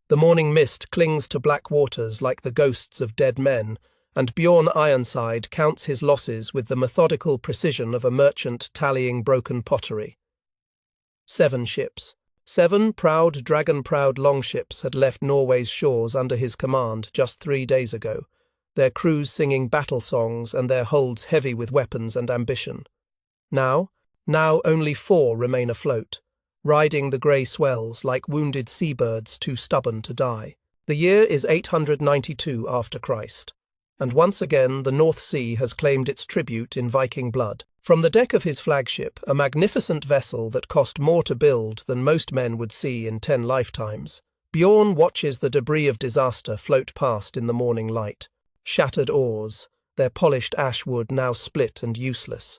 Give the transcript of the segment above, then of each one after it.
The morning mist clings to black waters like the ghosts of dead men, and Bjorn Ironside counts his losses with the methodical precision of a merchant tallying broken pottery. 7 ships. 7 proud, dragon-proud longships had left Norway's shores under his command just 3 days ago, their crews singing battle songs and their holds heavy with weapons and ambition. Now only 4 remain afloat, riding the grey swells like wounded seabirds too stubborn to die. The year is 892 after Christ, and once again the North Sea has claimed its tribute in Viking blood. From the deck of his flagship, a magnificent vessel that cost more to build than most men would see in 10 lifetimes, Bjorn watches the debris of disaster float past in the morning light. Shattered oars, their polished ash wood now split and useless.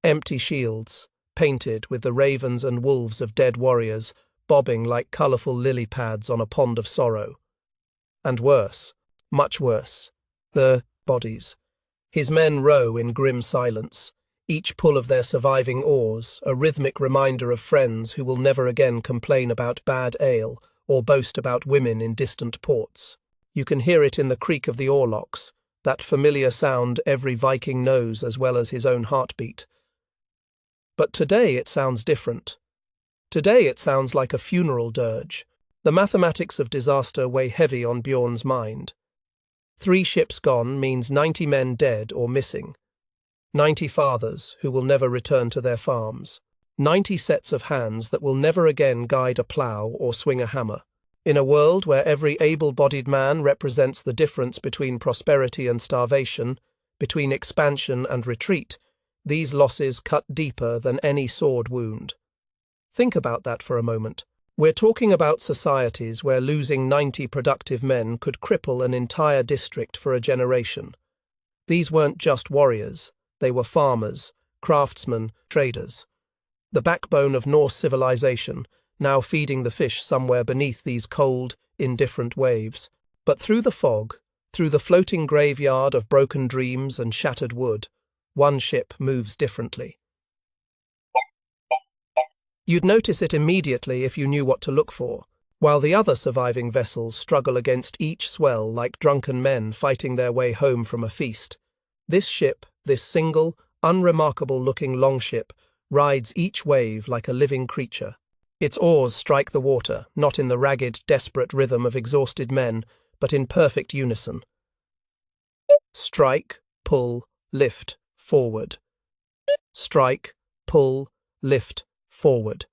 Empty shields, painted with the ravens and wolves of dead warriors, bobbing like colourful lily pads on a pond of sorrow. And worse, much worse, the bodies. His men row in grim silence, each pull of their surviving oars a rhythmic reminder of friends who will never again complain about bad ale or boast about women in distant ports. You can hear it in the creak of the oarlocks, that familiar sound every Viking knows as well as his own heartbeat. But today it sounds different. Today it sounds like a funeral dirge. The mathematics of disaster weigh heavy on Bjorn's mind. 3 ships gone means 90 men dead or missing. 90 fathers who will never return to their farms. 90 sets of hands that will never again guide a plough or swing a hammer. In a world where every able-bodied man represents the difference between prosperity and starvation, between expansion and retreat, these losses cut deeper than any sword wound. Think about that for a moment. We're talking about societies where losing 90 productive men could cripple an entire district for a generation. These weren't just warriors, they were farmers, craftsmen, traders. The backbone of Norse civilization, now feeding the fish somewhere beneath these cold, indifferent waves. But through the fog, through the floating graveyard of broken dreams and shattered wood, one ship moves differently. You'd notice it immediately if you knew what to look for, while the other surviving vessels struggle against each swell like drunken men fighting their way home from a feast. This ship, this single, unremarkable-looking longship, rides each wave like a living creature. Its oars strike the water, not in the ragged, desperate rhythm of exhausted men, but in perfect unison. Strike, pull, lift, forward. Strike, pull, lift, forward.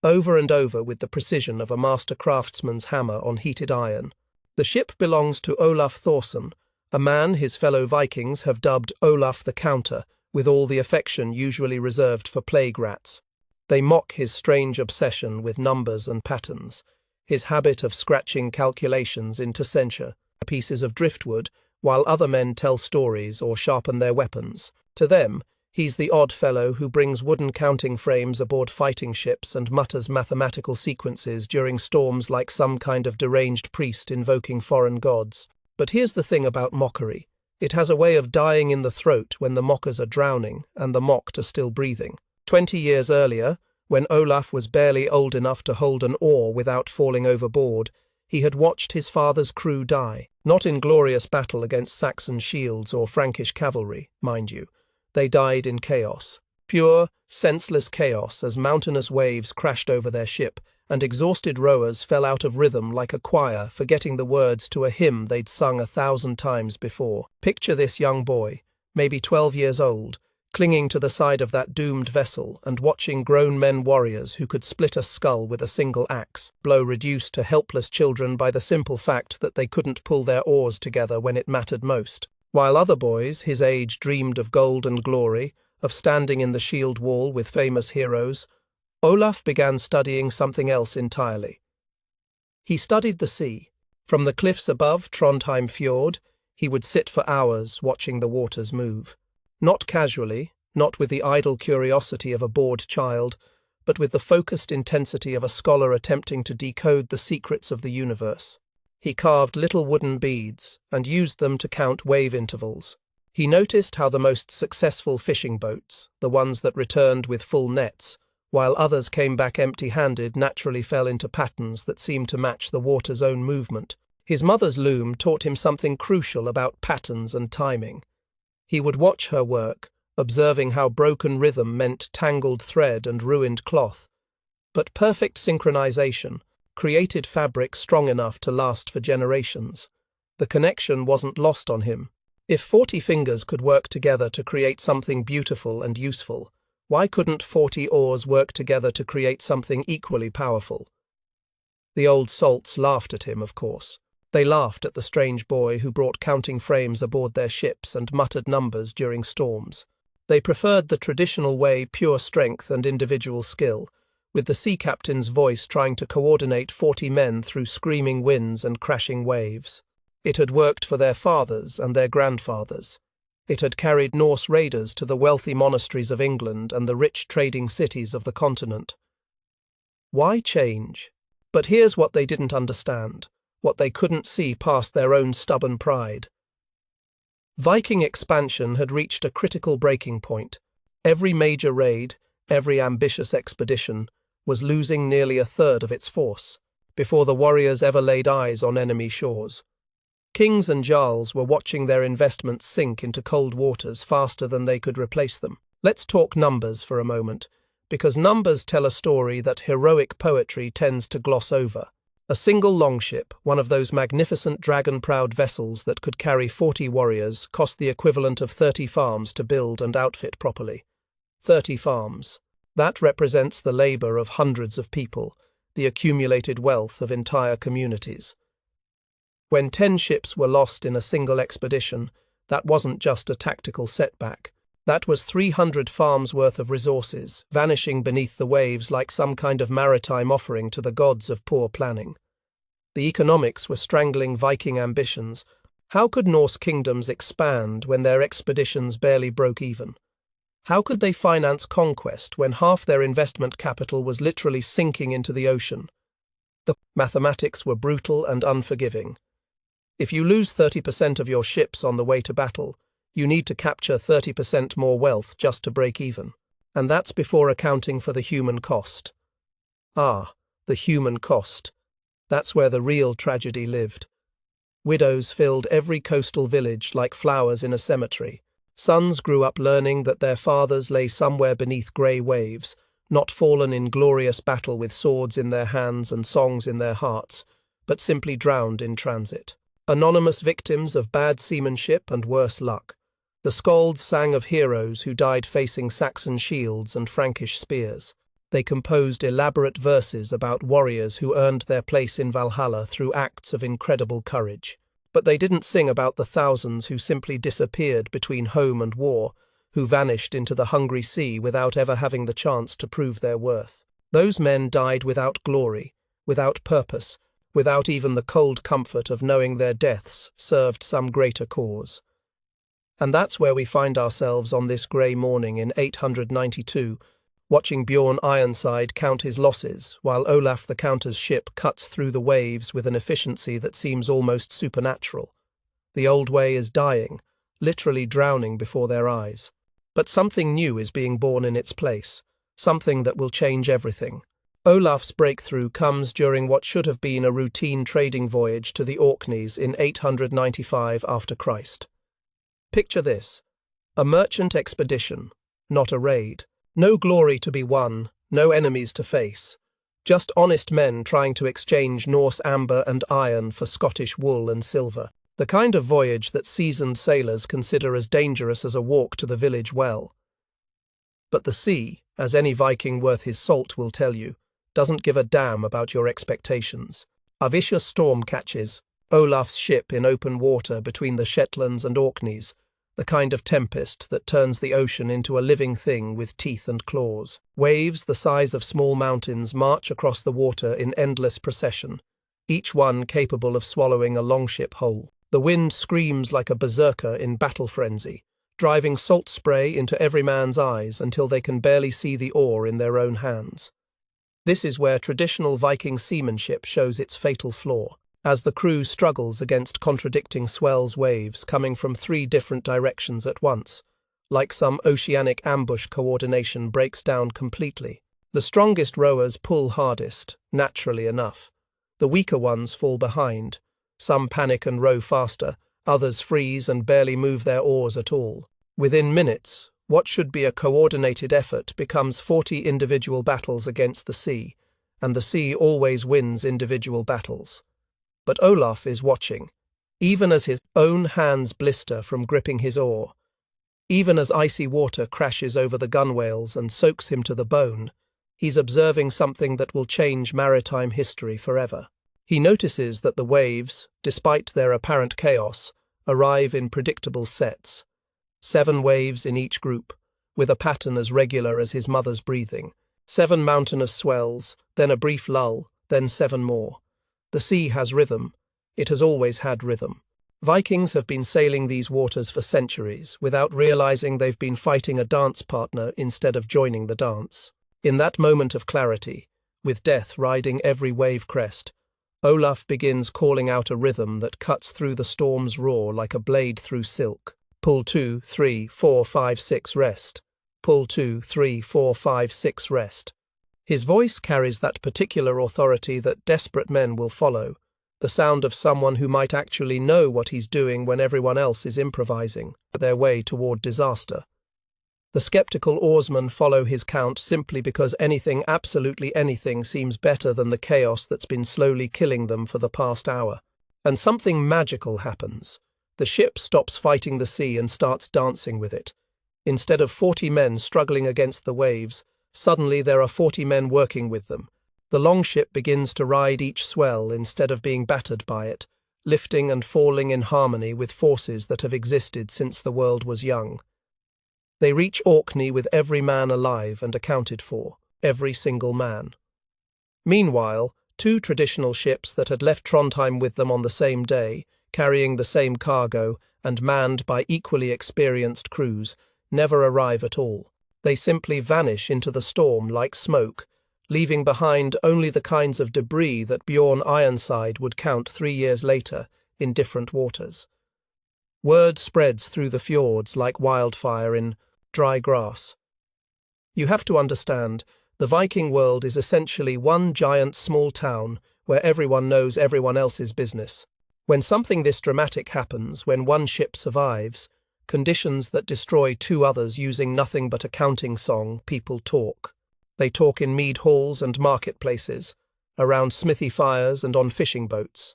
Over and over with the precision of a master craftsman's hammer on heated iron. The ship belongs to Olaf Thorson, a man his fellow Vikings have dubbed Olaf the Counter, with all the affection usually reserved for plague rats. They mock his strange obsession with numbers and patterns, his habit of scratching calculations into censure, pieces of driftwood, while other men tell stories or sharpen their weapons. To them, he's the odd fellow who brings wooden counting frames aboard fighting ships and mutters mathematical sequences during storms like some kind of deranged priest invoking foreign gods. But here's the thing about mockery. It has a way of dying in the throat when the mockers are drowning and the mocked are still breathing. 20 years earlier, when Olaf was barely old enough to hold an oar without falling overboard, he had watched his father's crew die, not in glorious battle against Saxon shields or Frankish cavalry, mind you. They died in chaos, pure, senseless chaos as mountainous waves crashed over their ship, and exhausted rowers fell out of rhythm like a choir, forgetting the words to a hymn they'd sung 1,000 times before. Picture this young boy, maybe 12 years old, clinging to the side of that doomed vessel and watching grown men warriors who could split a skull with a single axe, blow reduced to helpless children by the simple fact that they couldn't pull their oars together when it mattered most. While other boys his age dreamed of gold and glory, of standing in the shield wall with famous heroes, Olaf began studying something else entirely. He studied the sea. From the cliffs above Trondheim Fjord, he would sit for hours watching the waters move. Not casually, not with the idle curiosity of a bored child, but with the focused intensity of a scholar attempting to decode the secrets of the universe. He carved little wooden beads and used them to count wave intervals. He noticed how the most successful fishing boats, the ones that returned with full nets, while others came back empty-handed, naturally fell into patterns that seemed to match the water's own movement. His mother's loom taught him something crucial about patterns and timing. He would watch her work, observing how broken rhythm meant tangled thread and ruined cloth. But perfect synchronization created fabric strong enough to last for generations. The connection wasn't lost on him. If 40 fingers could work together to create something beautiful and useful, why couldn't 40 oars work together to create something equally powerful? The old salts laughed at him, of course. They laughed at the strange boy who brought counting frames aboard their ships and muttered numbers during storms. They preferred the traditional way, pure strength and individual skill, with the sea captain's voice trying to coordinate 40 men through screaming winds and crashing waves. It had worked for their fathers and their grandfathers. It had carried Norse raiders to the wealthy monasteries of England and the rich trading cities of the continent. Why change? But here's what they didn't understand, what they couldn't see past their own stubborn pride. Viking expansion had reached a critical breaking point. Every major raid, every ambitious expedition, was losing nearly a third of its force, before the warriors ever laid eyes on enemy shores. Kings and jarls were watching their investments sink into cold waters faster than they could replace them. Let's talk numbers for a moment, because numbers tell a story that heroic poetry tends to gloss over. A single longship, one of those magnificent dragon-prowed vessels that could carry 40 warriors, cost the equivalent of 30 farms to build and outfit properly. 30 farms. That represents the labor of hundreds of people, the accumulated wealth of entire communities. When 10 ships were lost in a single expedition, that wasn't just a tactical setback. That was 300 farms worth of resources, vanishing beneath the waves like some kind of maritime offering to the gods of poor planning. The economics were strangling Viking ambitions. How could Norse kingdoms expand when their expeditions barely broke even? How could they finance conquest when half their investment capital was literally sinking into the ocean? The mathematics were brutal and unforgiving. If you lose 30% of your ships on the way to battle, you need to capture 30% more wealth just to break even. And that's before accounting for the human cost. Ah, the human cost. That's where the real tragedy lived. Widows filled every coastal village like flowers in a cemetery. Sons grew up learning that their fathers lay somewhere beneath grey waves, not fallen in glorious battle with swords in their hands and songs in their hearts, but simply drowned in transit. Anonymous victims of bad seamanship and worse luck. The skalds sang of heroes who died facing Saxon shields and Frankish spears. They composed elaborate verses about warriors who earned their place in Valhalla through acts of incredible courage. But they didn't sing about the thousands who simply disappeared between home and war, who vanished into the hungry sea without ever having the chance to prove their worth. Those men died without glory, without purpose, without even the cold comfort of knowing their deaths served some greater cause. And that's where we find ourselves on this grey morning in 892, watching Bjorn Ironside count his losses, while Olaf the Counter's ship cuts through the waves with an efficiency that seems almost supernatural. The old way is dying, literally drowning before their eyes. But something new is being born in its place, something that will change everything. Olaf's breakthrough comes during what should have been a routine trading voyage to the Orkneys in 895 after Christ. Picture this: a merchant expedition, not a raid. No glory to be won, no enemies to face. Just honest men trying to exchange Norse amber and iron for Scottish wool and silver. The kind of voyage that seasoned sailors consider as dangerous as a walk to the village well. But the sea, as any Viking worth his salt will tell you, doesn't give a damn about your expectations. A vicious storm catches Olaf's ship in open water between the Shetlands and Orkneys, the kind of tempest that turns the ocean into a living thing with teeth and claws. Waves the size of small mountains march across the water in endless procession, each one capable of swallowing a longship whole. The wind screams like a berserker in battle frenzy, driving salt spray into every man's eyes until they can barely see the oar in their own hands. This is where traditional Viking seamanship shows its fatal flaw, as the crew struggles against contradicting swells waves coming from 3 different directions at once. Like some oceanic ambush, coordination breaks down completely. The strongest rowers pull hardest, naturally enough. The weaker ones fall behind. Some panic and row faster, others freeze and barely move their oars at all. Within minutes, what should be a coordinated effort becomes 40 individual battles against the sea, and the sea always wins individual battles. But Olaf is watching, even as his own hands blister from gripping his oar, even as icy water crashes over the gunwales and soaks him to the bone. He's observing something that will change maritime history forever. He notices that the waves, despite their apparent chaos, arrive in predictable sets. 7 waves in each group, with a pattern as regular as his mother's breathing. 7 mountainous swells, then a brief lull, then 7 more. The sea has rhythm. It has always had rhythm. Vikings have been sailing these waters for centuries without realizing they've been fighting a dance partner instead of joining the dance. In that moment of clarity, with death riding every wave crest, Olaf begins calling out a rhythm that cuts through the storm's roar like a blade through silk. Pull 2, 3, 4, 5, 6, rest. Pull 2, 3, 4, 5, 6, rest. His voice carries that particular authority that desperate men will follow, the sound of someone who might actually know what he's doing when everyone else is improvising their way toward disaster. The skeptical oarsmen follow his count simply because anything, absolutely anything, seems better than the chaos that's been slowly killing them for the past hour. And something magical happens. The ship stops fighting the sea and starts dancing with it. Instead of 40 men struggling against the waves, suddenly there are 40 men working with them. The longship begins to ride each swell instead of being battered by it, lifting and falling in harmony with forces that have existed since the world was young. They reach Orkney with every man alive and accounted for, every single man. Meanwhile, 2 traditional ships that had left Trondheim with them on the same day, carrying the same cargo and manned by equally experienced crews, never arrive at all. They simply vanish into the storm like smoke, leaving behind only the kinds of debris that Bjorn Ironside would count 3 years later in different waters. Word spreads through the fjords like wildfire in dry grass. You have to understand, the Viking world is essentially one giant small town where everyone knows everyone else's business. When something this dramatic happens, when one ship survives, conditions that destroy 2 others using nothing but a counting song, people talk. They talk in mead halls and marketplaces, around smithy fires and on fishing boats.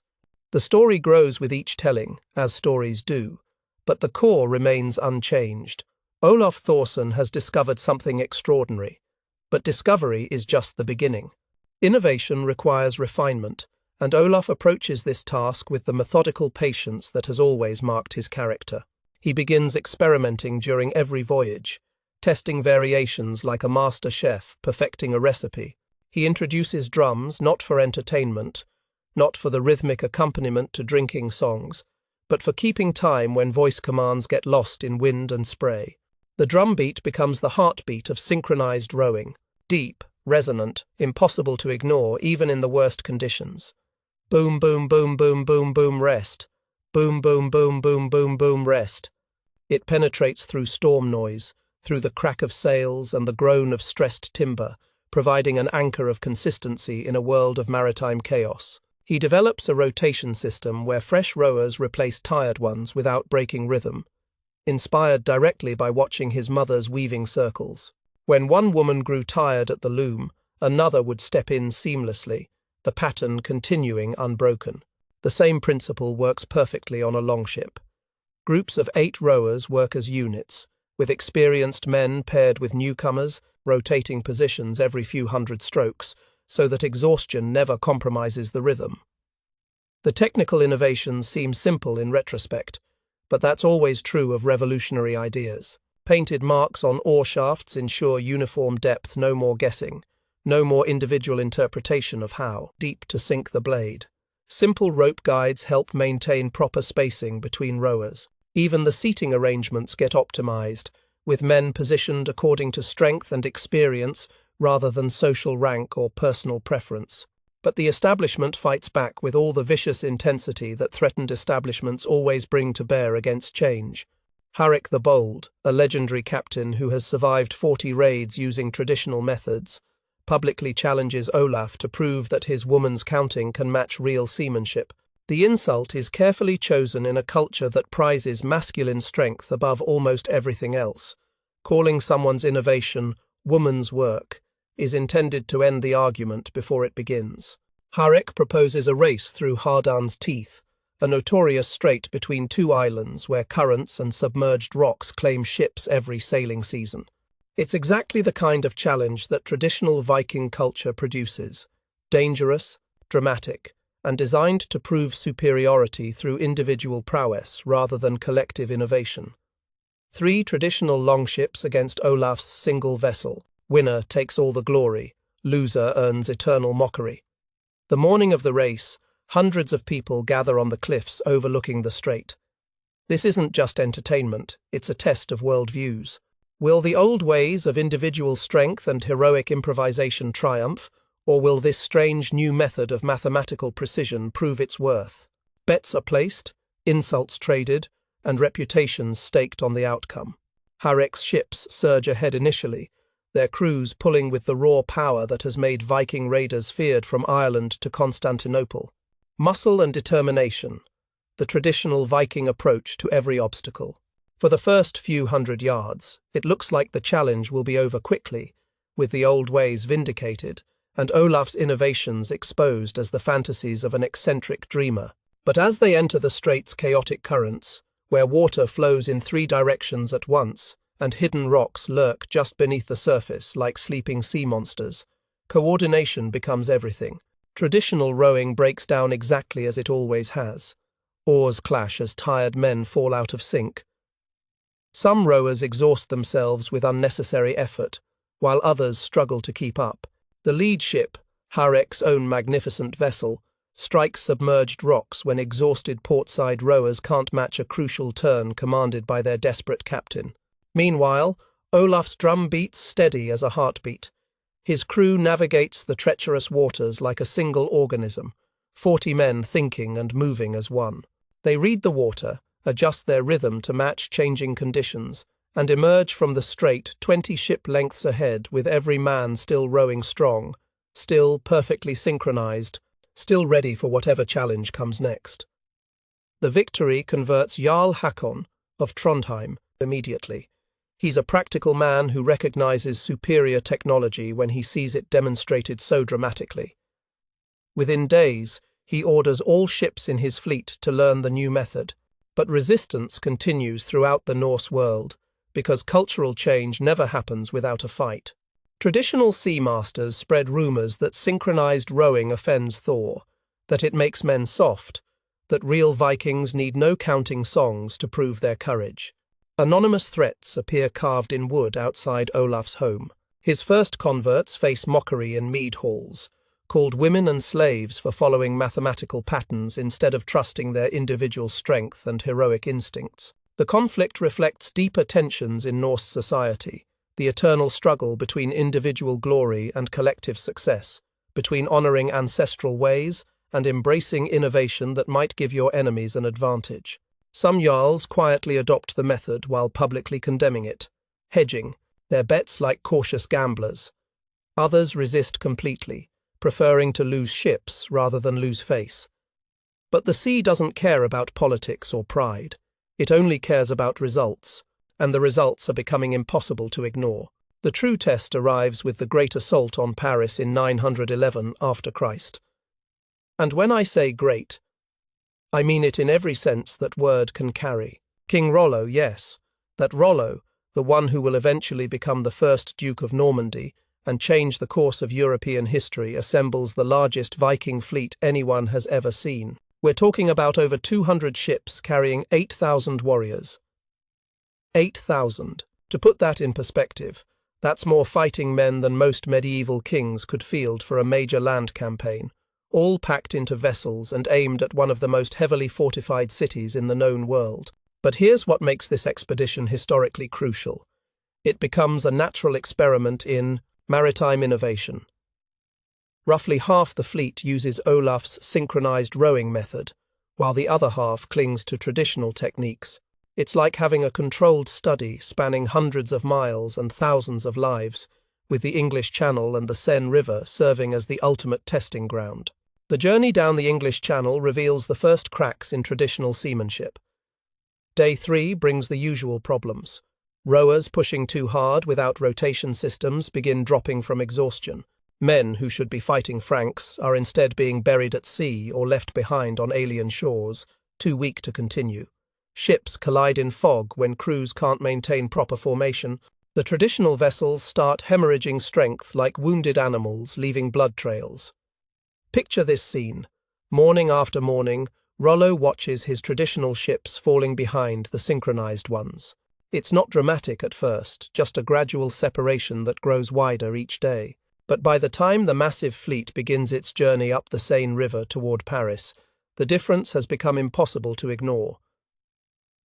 The story grows with each telling, as stories do, but the core remains unchanged. Olaf Thorson has discovered something extraordinary, but discovery is just the beginning. Innovation requires refinement, and Olaf approaches this task with the methodical patience that has always marked his character. He begins experimenting during every voyage, testing variations like a master chef perfecting a recipe. He introduces drums not for entertainment, not for the rhythmic accompaniment to drinking songs, but for keeping time when voice commands get lost in wind and spray. The drum beat becomes the heartbeat of synchronized rowing, deep, resonant, impossible to ignore even in the worst conditions. Boom, boom, boom, boom, boom, boom, rest. Boom, boom, boom, boom, boom, boom, rest. It penetrates through storm noise, through the crack of sails and the groan of stressed timber, providing an anchor of consistency in a world of maritime chaos. He develops a rotation system where fresh rowers replace tired ones without breaking rhythm, inspired directly by watching his mother's weaving circles. When one woman grew tired at the loom, another would step in seamlessly, the pattern continuing unbroken. The same principle works perfectly on a longship. Groups of 8 rowers work as units, with experienced men paired with newcomers, rotating positions every few hundred strokes, so that exhaustion never compromises the rhythm. The technical innovations seem simple in retrospect, but that's always true of revolutionary ideas. Painted marks on oar shafts ensure uniform depth, no more guessing, no more individual interpretation of how deep to sink the blade. Simple rope guides help maintain proper spacing between rowers. Even the seating arrangements get optimized, with men positioned according to strength and experience rather than social rank or personal preference. But the establishment fights back with all the vicious intensity that threatened establishments always bring to bear against change. Harik the Bold, a legendary captain who has survived 40 raids using traditional methods, publicly challenges Olaf to prove that his woman's counting can match real seamanship. The insult is carefully chosen in a culture that prizes masculine strength above almost everything else. Calling someone's innovation woman's work is intended to end the argument before it begins. Harek proposes a race through Hardan's Teeth, a notorious strait between two islands where currents and submerged rocks claim ships every sailing season. It's exactly the kind of challenge that traditional Viking culture produces: dangerous, dramatic, and designed to prove superiority through individual prowess rather than collective innovation. 3 traditional longships against Olaf's single vessel. Winner takes all the glory, loser earns eternal mockery. The morning of the race, hundreds of people gather on the cliffs overlooking the strait. This isn't just entertainment, it's a test of worldviews. Will the old ways of individual strength and heroic improvisation triumph, or will this strange new method of mathematical precision prove its worth? Bets are placed, insults traded, and reputations staked on the outcome. Harek's ships surge ahead initially, their crews pulling with the raw power that has made Viking raiders feared from Ireland to Constantinople. Muscle and determination, the traditional Viking approach to every obstacle. For the first few hundred yards, it looks like the challenge will be over quickly, with the old ways vindicated, and Olaf's innovations exposed as the fantasies of an eccentric dreamer. But as they enter the strait's chaotic currents, where water flows in 3 directions at once, and hidden rocks lurk just beneath the surface like sleeping sea monsters, coordination becomes everything. Traditional rowing breaks down exactly as it always has. Oars clash as tired men fall out of sync. Some rowers exhaust themselves with unnecessary effort, while others struggle to keep up. The lead ship, Harek's own magnificent vessel, strikes submerged rocks when exhausted portside rowers can't match a crucial turn commanded by their desperate captain. Meanwhile, Olaf's drum beats steady as a heartbeat. His crew navigates the treacherous waters like a single organism, 40 men thinking and moving as one. They read the water, adjust their rhythm to match changing conditions, and emerge from the strait 20 ship lengths ahead with every man still rowing strong, still perfectly synchronized, still ready for whatever challenge comes next. The victory converts Jarl Hakon of Trondheim immediately. He's a practical man who recognizes superior technology when he sees it demonstrated so dramatically. Within days, he orders all ships in his fleet to learn the new method, but resistance continues throughout the Norse world, because cultural change never happens without a fight. Traditional sea masters spread rumors that synchronized rowing offends Thor, that it makes men soft, that real Vikings need no counting songs to prove their courage. Anonymous threats appear carved in wood outside Olaf's home. His first converts face mockery in mead halls, called women and slaves for following mathematical patterns instead of trusting their individual strength and heroic instincts. The conflict reflects deeper tensions in Norse society, the eternal struggle between individual glory and collective success, between honoring ancestral ways and embracing innovation that might give your enemies an advantage. Some jarls quietly adopt the method while publicly condemning it, hedging their bets like cautious gamblers. Others resist completely, preferring to lose ships rather than lose face. But the sea doesn't care about politics or pride. It only cares about results, and the results are becoming impossible to ignore. The true test arrives with the great assault on Paris in 911 after Christ. And when I say great, I mean it in every sense that word can carry. King Rollo, yes, that Rollo, the one who will eventually become the first Duke of Normandy and change the course of European history, assembles the largest Viking fleet anyone has ever seen. We're talking about over 200 ships carrying 8,000 warriors. 8,000. To put that in perspective, that's more fighting men than most medieval kings could field for a major land campaign, all packed into vessels and aimed at one of the most heavily fortified cities in the known world. But here's what makes this expedition historically crucial. It becomes a natural experiment in maritime innovation. Roughly half the fleet uses Olaf's synchronized rowing method, while the other half clings to traditional techniques. It's like having a controlled study spanning hundreds of miles and thousands of lives, with the English Channel and the Seine River serving as the ultimate testing ground. The journey down the English Channel reveals the first cracks in traditional seamanship. Day 3 brings the usual problems. Rowers pushing too hard without rotation systems begin dropping from exhaustion. Men who should be fighting Franks are instead being buried at sea or left behind on alien shores, too weak to continue. Ships collide in fog when crews can't maintain proper formation. The traditional vessels start hemorrhaging strength like wounded animals, leaving blood trails. Picture this scene. Morning after morning, Rollo watches his traditional ships falling behind the synchronized ones. It's not dramatic at first, just a gradual separation that grows wider each day. But by the time the massive fleet begins its journey up the Seine River toward Paris, the difference has become impossible to ignore.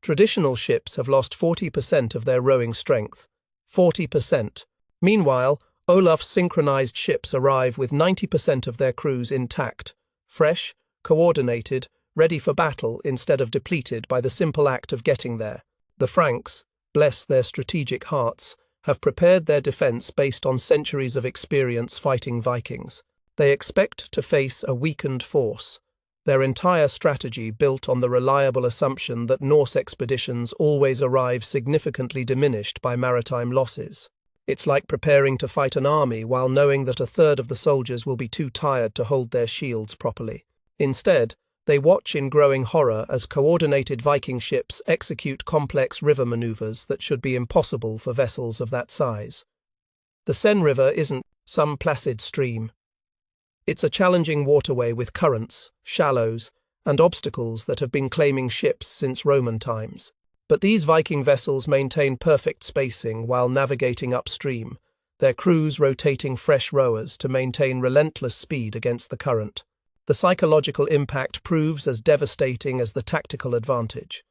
Traditional ships have lost 40% of their rowing strength. 40%. Meanwhile, Olaf's synchronized ships arrive with 90% of their crews intact, fresh, coordinated, ready for battle instead of depleted by the simple act of getting there. The Franks, bless their strategic hearts, have prepared their defense based on centuries of experience fighting Vikings. They expect to face a weakened force, their entire strategy built on the reliable assumption that Norse expeditions always arrive significantly diminished by maritime losses. It's like preparing to fight an army while knowing that a third of the soldiers will be too tired to hold their shields properly. Instead, they watch in growing horror as coordinated Viking ships execute complex river maneuvers that should be impossible for vessels of that size. The Seine River isn't some placid stream. It's a challenging waterway with currents, shallows, and obstacles that have been claiming ships since Roman times. But these Viking vessels maintain perfect spacing while navigating upstream, their crews rotating fresh rowers to maintain relentless speed against the current. The psychological impact proves as devastating as the tactical advantage.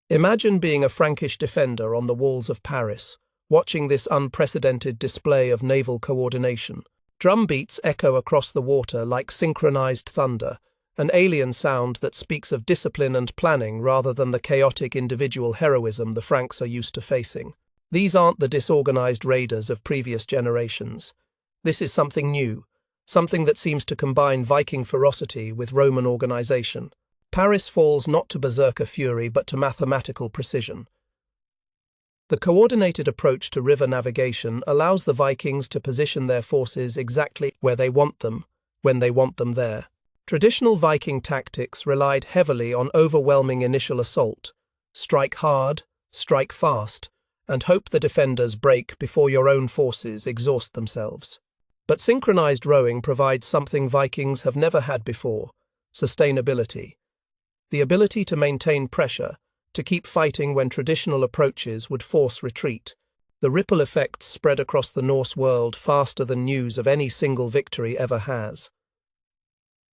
Imagine being a Frankish defender on the walls of Paris, watching this unprecedented display of naval coordination. Drum beats echo across the water like synchronized thunder, an alien sound that speaks of discipline and planning rather than the chaotic individual heroism the Franks are used to facing. These aren't the disorganized raiders of previous generations. This is something new, something that seems to combine Viking ferocity with Roman organization. Paris falls not to berserker fury but to mathematical precision. The coordinated approach to river navigation allows the Vikings to position their forces exactly where they want them, when they want them there. Traditional Viking tactics relied heavily on overwhelming initial assault. Strike hard, strike fast, and hope the defenders break before your own forces exhaust themselves. But synchronized rowing provides something Vikings have never had before: sustainability. The ability to maintain pressure, to keep fighting when traditional approaches would force retreat. The ripple effects spread across the Norse world faster than news of any single victory ever has.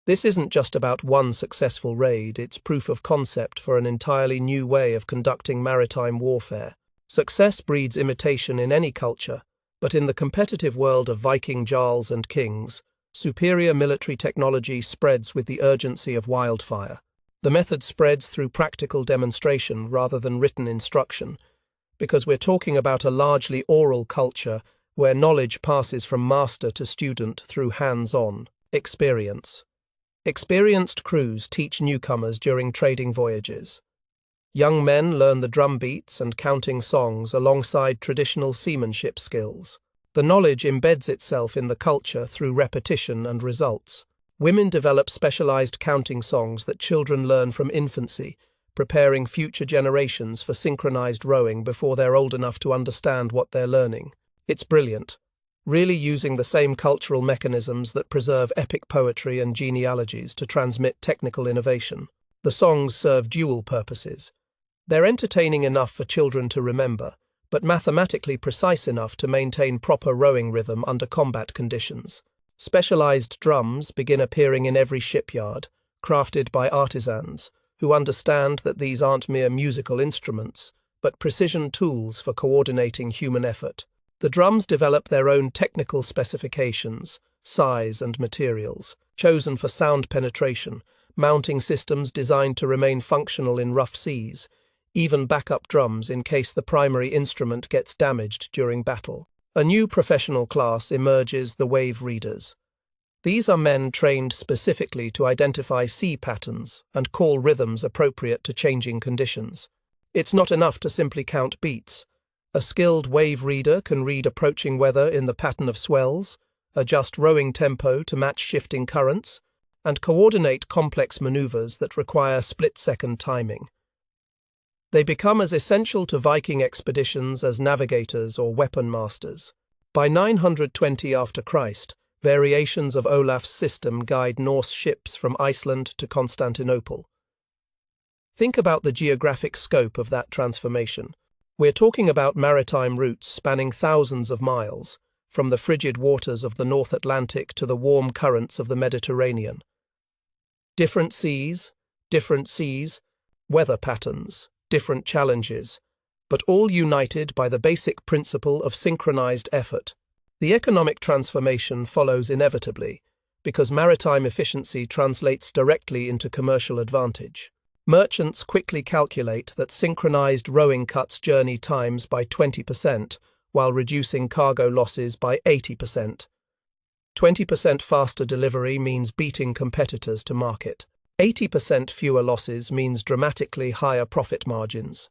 This isn't just about one successful raid, it's proof of concept for an entirely new way of conducting maritime warfare. Success breeds imitation in any culture, but in the competitive world of Viking jarls and kings, superior military technology spreads with the urgency of wildfire. The method spreads through practical demonstration rather than written instruction, because we're talking about a largely oral culture where knowledge passes from master to student through hands-on experience. Experienced crews teach newcomers during trading voyages. Young men learn the drum beats and counting songs alongside traditional seamanship skills. The knowledge embeds itself in the culture through repetition and results. Women develop specialized counting songs that children learn from infancy, preparing future generations for synchronized rowing before they're old enough to understand what they're learning. It's brilliant, really using the same cultural mechanisms that preserve epic poetry and genealogies to transmit technical innovation. The songs serve dual purposes. They're entertaining enough for children to remember, but mathematically precise enough to maintain proper rowing rhythm under combat conditions. Specialized drums begin appearing in every shipyard, crafted by artisans, who understand that these aren't mere musical instruments, but precision tools for coordinating human effort. The drums develop their own technical specifications, size and materials, chosen for sound penetration, mounting systems designed to remain functional in rough seas, even backup drums in case the primary instrument gets damaged during battle. A new professional class emerges: the wave readers. These are men trained specifically to identify sea patterns and call rhythms appropriate to changing conditions. It's not enough to simply count beats. A skilled wave reader can read approaching weather in the pattern of swells, adjust rowing tempo to match shifting currents, and coordinate complex maneuvers that require split-second timing. They become as essential to Viking expeditions as navigators or weapon masters. By 920 after Christ, variations of Olaf's system guide Norse ships from Iceland to Constantinople. Think about the geographic scope of that transformation. We're talking about maritime routes spanning thousands of miles, from the frigid waters of the North Atlantic to the warm currents of the Mediterranean. Different seas, weather patterns, different challenges, but all united by the basic principle of synchronized effort. The economic transformation follows inevitably, because maritime efficiency translates directly into commercial advantage. Merchants quickly calculate that synchronized rowing cuts journey times by 20%, while reducing cargo losses by 80%. 20% faster delivery means beating competitors to market. 80% fewer losses means dramatically higher profit margins.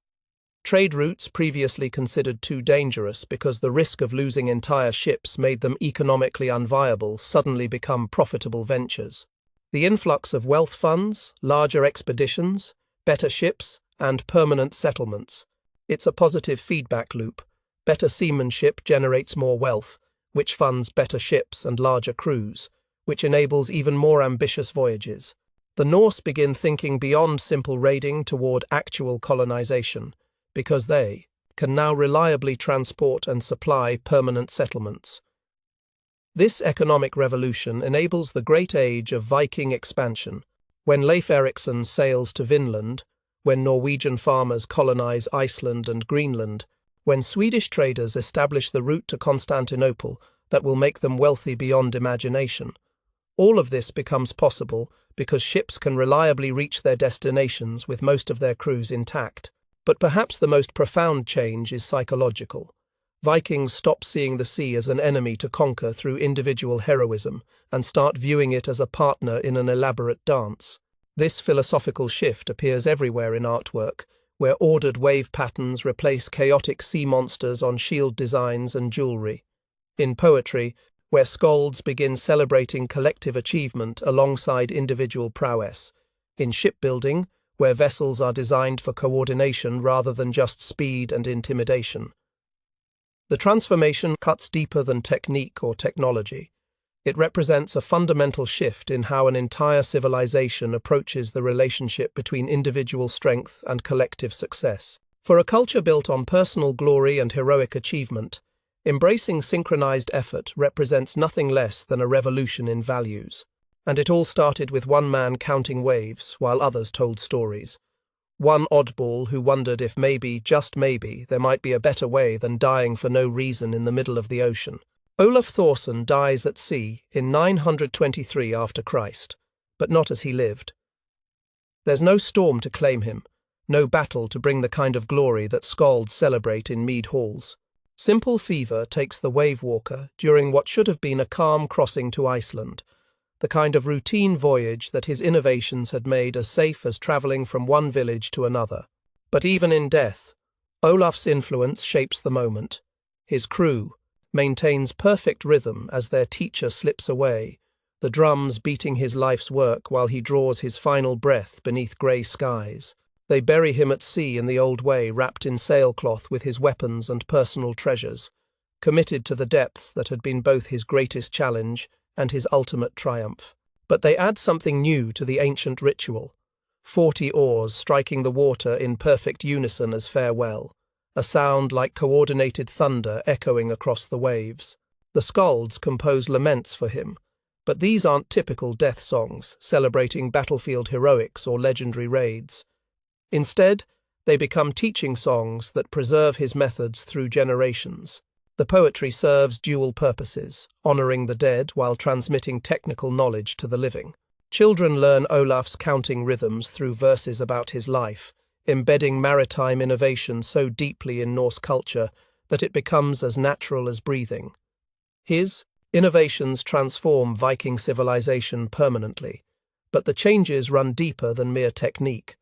Trade routes previously considered too dangerous because the risk of losing entire ships made them economically unviable suddenly become profitable ventures. The influx of wealth funds, larger expeditions, better ships, and permanent settlements. It's a positive feedback loop. Better seamanship generates more wealth, which funds better ships and larger crews, which enables even more ambitious voyages. The Norse begin thinking beyond simple raiding toward actual colonization, because they can now reliably transport and supply permanent settlements. This economic revolution enables the great age of Viking expansion. When Leif Erikson sails to Vinland, when Norwegian farmers colonize Iceland and Greenland, when Swedish traders establish the route to Constantinople that will make them wealthy beyond imagination. All of this becomes possible because ships can reliably reach their destinations with most of their crews intact. But perhaps the most profound change is psychological. Vikings stop seeing the sea as an enemy to conquer through individual heroism and start viewing it as a partner in an elaborate dance. This philosophical shift appears everywhere in artwork, where ordered wave patterns replace chaotic sea monsters on shield designs and jewelry. In poetry, where skalds begin celebrating collective achievement alongside individual prowess. In shipbuilding, where vessels are designed for coordination rather than just speed and intimidation. The transformation cuts deeper than technique or technology. It represents a fundamental shift in how an entire civilization approaches the relationship between individual strength and collective success. For a culture built on personal glory and heroic achievement, embracing synchronized effort represents nothing less than a revolution in values. And it all started with one man counting waves while others told stories. One oddball who wondered if maybe, just maybe, there might be a better way than dying for no reason in the middle of the ocean. Olaf Thorson dies at sea in 923 after Christ, but not as he lived. There's no storm to claim him, no battle to bring the kind of glory that skalds celebrate in mead halls. Simple fever takes the wave walker during what should have been a calm crossing to Iceland, the kind of routine voyage that his innovations had made as safe as travelling from one village to another. But even in death, Olaf's influence shapes the moment. His crew maintains perfect rhythm as their teacher slips away, the drums beating his life's work while he draws his final breath beneath grey skies. They bury him at sea in the old way, wrapped in sailcloth with his weapons and personal treasures, committed to the depths that had been both his greatest challenge and his ultimate triumph. But they add something new to the ancient ritual. 40 oars striking the water in perfect unison as farewell, a sound like coordinated thunder echoing across the waves. The skalds compose laments for him, but these aren't typical death songs celebrating battlefield heroics or legendary raids. Instead, they become teaching songs that preserve his methods through generations. The poetry serves dual purposes, honoring the dead while transmitting technical knowledge to the living. Children learn Olaf's counting rhythms through verses about his life, embedding maritime innovation so deeply in Norse culture that it becomes as natural as breathing. His innovations transform Viking civilization permanently, but the changes run deeper than mere technique.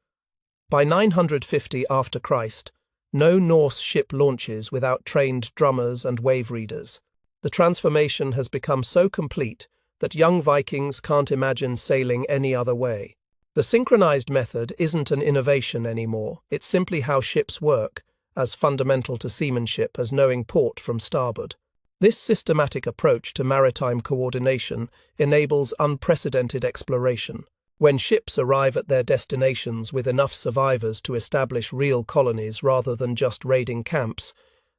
By 950 after Christ, no Norse ship launches without trained drummers and wave readers. The transformation has become so complete that young Vikings can't imagine sailing any other way. The synchronized method isn't an innovation anymore, it's simply how ships work, as fundamental to seamanship as knowing port from starboard. This systematic approach to maritime coordination enables unprecedented exploration. When ships arrive at their destinations with enough survivors to establish real colonies rather than just raiding camps,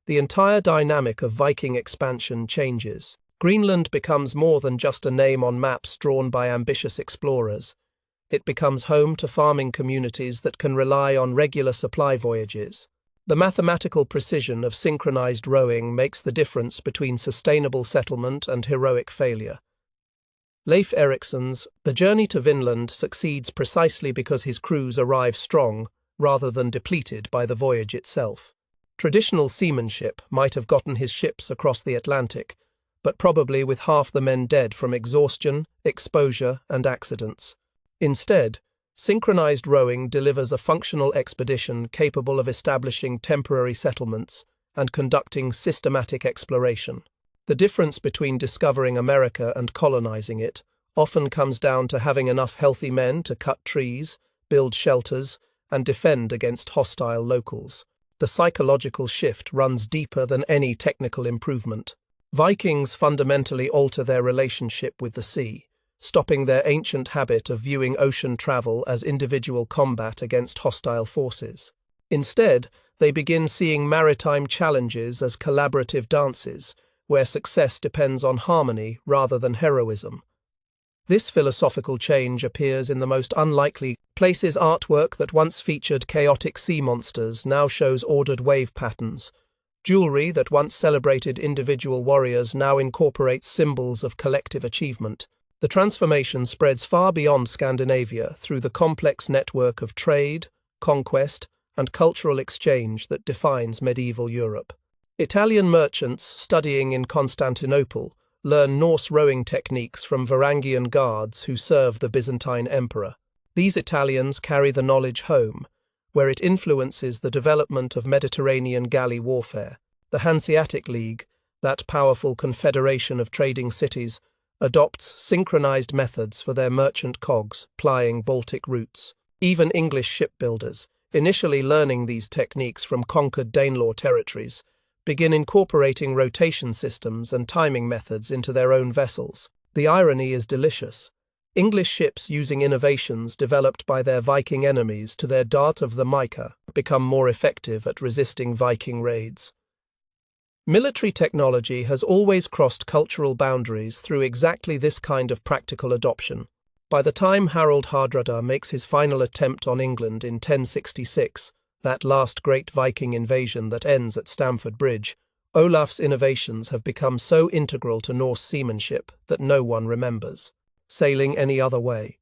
the entire dynamic of Viking expansion changes. Greenland becomes more than just a name on maps drawn by ambitious explorers. It becomes home to farming communities that can rely on regular supply voyages. The mathematical precision of synchronized rowing makes the difference between sustainable settlement and heroic failure. Leif Eriksson's The Journey to Vinland succeeds precisely because his crews arrive strong rather than depleted by the voyage itself. Traditional seamanship might have gotten his ships across the Atlantic, but probably with half the men dead from exhaustion, exposure, and accidents. Instead, synchronized rowing delivers a functional expedition capable of establishing temporary settlements and conducting systematic exploration. The difference between discovering America and colonizing it often comes down to having enough healthy men to cut trees, build shelters, and defend against hostile locals. The psychological shift runs deeper than any technical improvement. Vikings fundamentally alter their relationship with the sea, stopping their ancient habit of viewing ocean travel as individual combat against hostile forces. Instead, they begin seeing maritime challenges as collaborative dances, where success depends on harmony rather than heroism. This philosophical change appears in the most unlikely places. Artwork that once featured chaotic sea monsters now shows ordered wave patterns. Jewelry that once celebrated individual warriors now incorporates symbols of collective achievement. The transformation spreads far beyond Scandinavia through the complex network of trade, conquest, and cultural exchange that defines medieval Europe. Italian merchants studying in Constantinople learn Norse rowing techniques from Varangian guards who serve the Byzantine emperor. These Italians carry the knowledge home, where it influences the development of Mediterranean galley warfare. The Hanseatic League, that powerful confederation of trading cities, adopts synchronized methods for their merchant cogs plying Baltic routes. Even English shipbuilders, initially learning these techniques from conquered Danelaw territories, begin incorporating rotation systems and timing methods into their own vessels. The irony is delicious. English ships using innovations developed by their Viking enemies to their dart of the mica become more effective at resisting Viking raids. Military technology has always crossed cultural boundaries through exactly this kind of practical adoption. By the time Harald Hardrada makes his final attempt on England in 1066, that last great Viking invasion that ends at Stamford Bridge, Olaf's innovations have become so integral to Norse seamanship that no one remembers sailing any other way.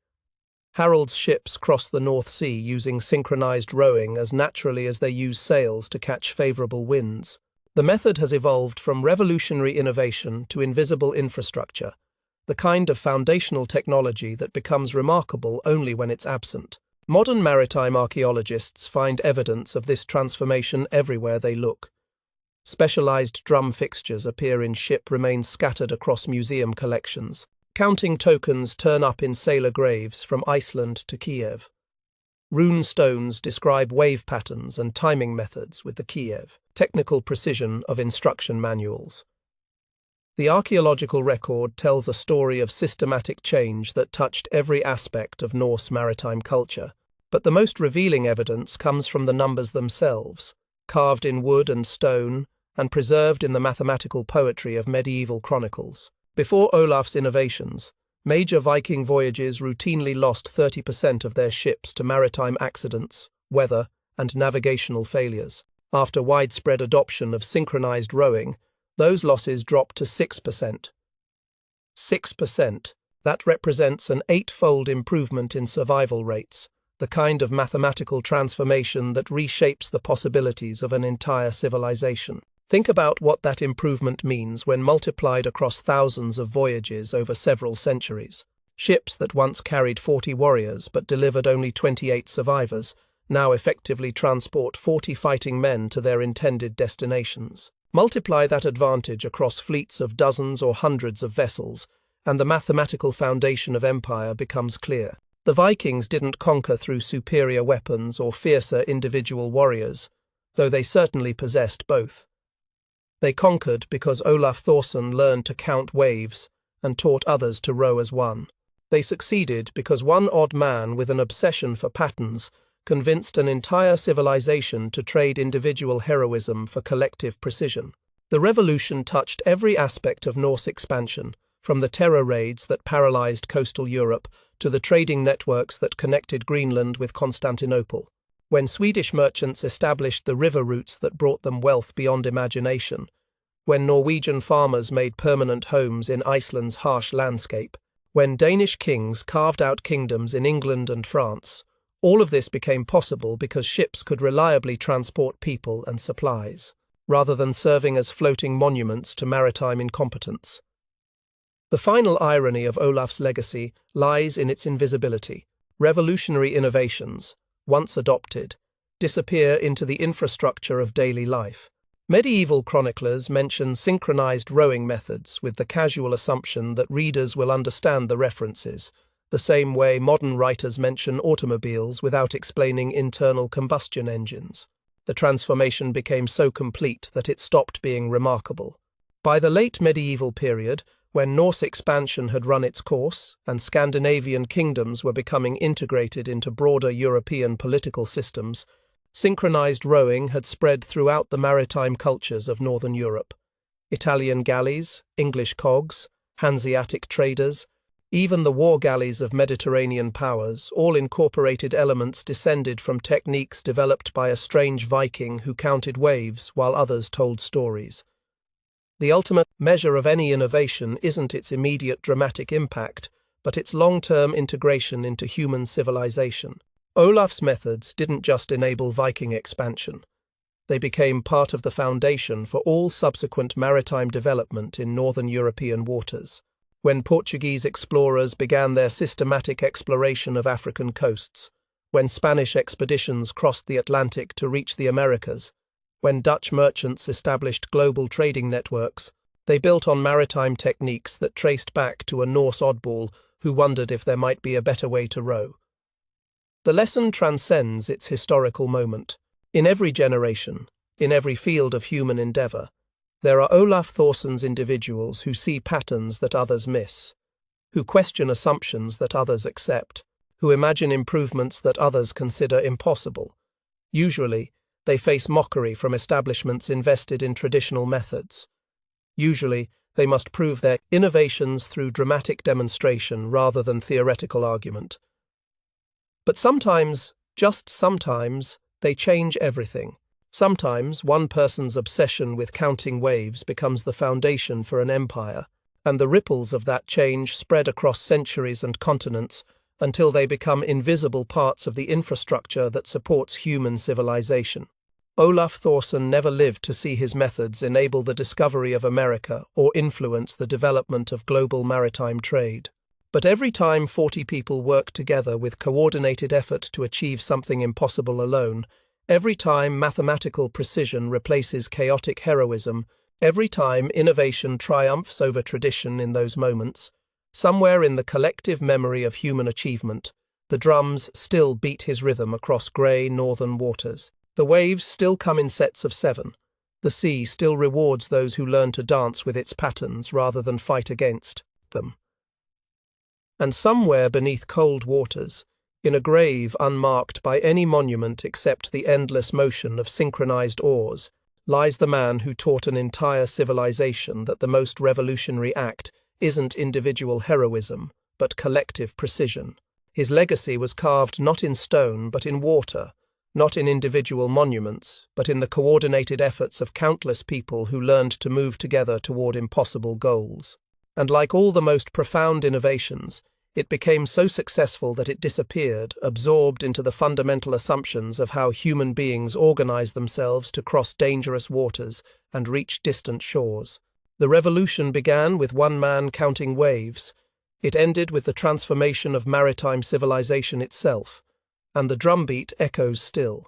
Harald's ships cross the North Sea using synchronized rowing as naturally as they use sails to catch favorable winds. The method has evolved from revolutionary innovation to invisible infrastructure, the kind of foundational technology that becomes remarkable only when it's absent. Modern maritime archaeologists find evidence of this transformation everywhere they look. Specialized drum fixtures appear in ship remains scattered across museum collections. Counting tokens turn up in sailor graves from Iceland to Kiev. Rune stones describe wave patterns and timing methods with the Kiev technical precision of instruction manuals. The archaeological record tells a story of systematic change that touched every aspect of Norse maritime culture, but the most revealing evidence comes from the numbers themselves, carved in wood and stone and preserved in the mathematical poetry of medieval chronicles. Before Olaf's innovations, major Viking voyages routinely lost 30% of their ships to maritime accidents, weather, and navigational failures. After widespread adoption of synchronized rowing, those losses dropped to 6%. 6%. That represents an 8-fold improvement in survival rates, the kind of mathematical transformation that reshapes the possibilities of an entire civilization. Think about what that improvement means when multiplied across thousands of voyages over several centuries. Ships that once carried 40 warriors but delivered only 28 survivors now effectively transport 40 fighting men to their intended destinations. Multiply that advantage across fleets of dozens or hundreds of vessels, and the mathematical foundation of empire becomes clear. The Vikings didn't conquer through superior weapons or fiercer individual warriors, though they certainly possessed both. They conquered because Olaf Thorson learned to count waves and taught others to row as one. They succeeded because one odd man with an obsession for patterns convinced an entire civilization to trade individual heroism for collective precision. The revolution touched every aspect of Norse expansion, from the terror raids that paralyzed coastal Europe to the trading networks that connected Greenland with Constantinople. When Swedish merchants established the river routes that brought them wealth beyond imagination, when Norwegian farmers made permanent homes in Iceland's harsh landscape, when Danish kings carved out kingdoms in England and France, all of this became possible because ships could reliably transport people and supplies, rather than serving as floating monuments to maritime incompetence. The final irony of Olaf's legacy lies in its invisibility. Revolutionary innovations, once adopted, disappear into the infrastructure of daily life. Medieval chroniclers mention synchronized rowing methods with the casual assumption that readers will understand the references, the same way modern writers mention automobiles without explaining internal combustion engines. The transformation became so complete that it stopped being remarkable. By the late medieval period, when Norse expansion had run its course and Scandinavian kingdoms were becoming integrated into broader European political systems, synchronized rowing had spread throughout the maritime cultures of Northern Europe. Italian galleys, English cogs, Hanseatic traders, even the war galleys of Mediterranean powers all incorporated elements descended from techniques developed by a strange Viking who counted waves while others told stories. The ultimate measure of any innovation isn't its immediate dramatic impact, but its long-term integration into human civilization. Olaf's methods didn't just enable Viking expansion. They became part of the foundation for all subsequent maritime development in northern European waters. When Portuguese explorers began their systematic exploration of African coasts, when Spanish expeditions crossed the Atlantic to reach the Americas, when Dutch merchants established global trading networks, they built on maritime techniques that traced back to a Norse oddball who wondered if there might be a better way to row. The lesson transcends its historical moment. In every generation, in every field of human endeavor, there are Olaf Thorson's individuals who see patterns that others miss, who question assumptions that others accept, who imagine improvements that others consider impossible. Usually, they face mockery from establishments invested in traditional methods. Usually, they must prove their innovations through dramatic demonstration rather than theoretical argument. But sometimes, just sometimes, they change everything. Sometimes one person's obsession with counting waves becomes the foundation for an empire, and the ripples of that change spread across centuries and continents until they become invisible parts of the infrastructure that supports human civilization. Olaf Thorson never lived to see his methods enable the discovery of America or influence the development of global maritime trade. But every time 40 people work together with coordinated effort to achieve something impossible alone, every time mathematical precision replaces chaotic heroism, every time innovation triumphs over tradition in those moments, somewhere in the collective memory of human achievement, the drums still beat his rhythm across grey northern waters. The waves still come in sets of 7. The sea still rewards those who learn to dance with its patterns rather than fight against them. And somewhere beneath cold waters, in a grave unmarked by any monument except the endless motion of synchronized oars, lies the man who taught an entire civilization that the most revolutionary act isn't individual heroism, but collective precision. His legacy was carved not in stone but in water, not in individual monuments, but in the coordinated efforts of countless people who learned to move together toward impossible goals. And like all the most profound innovations, It became so successful that it disappeared, absorbed into the fundamental assumptions of how human beings organize themselves to cross dangerous waters and reach distant shores. The revolution began with one man counting waves. It ended with the transformation of maritime civilization itself, and the drumbeat echoes still.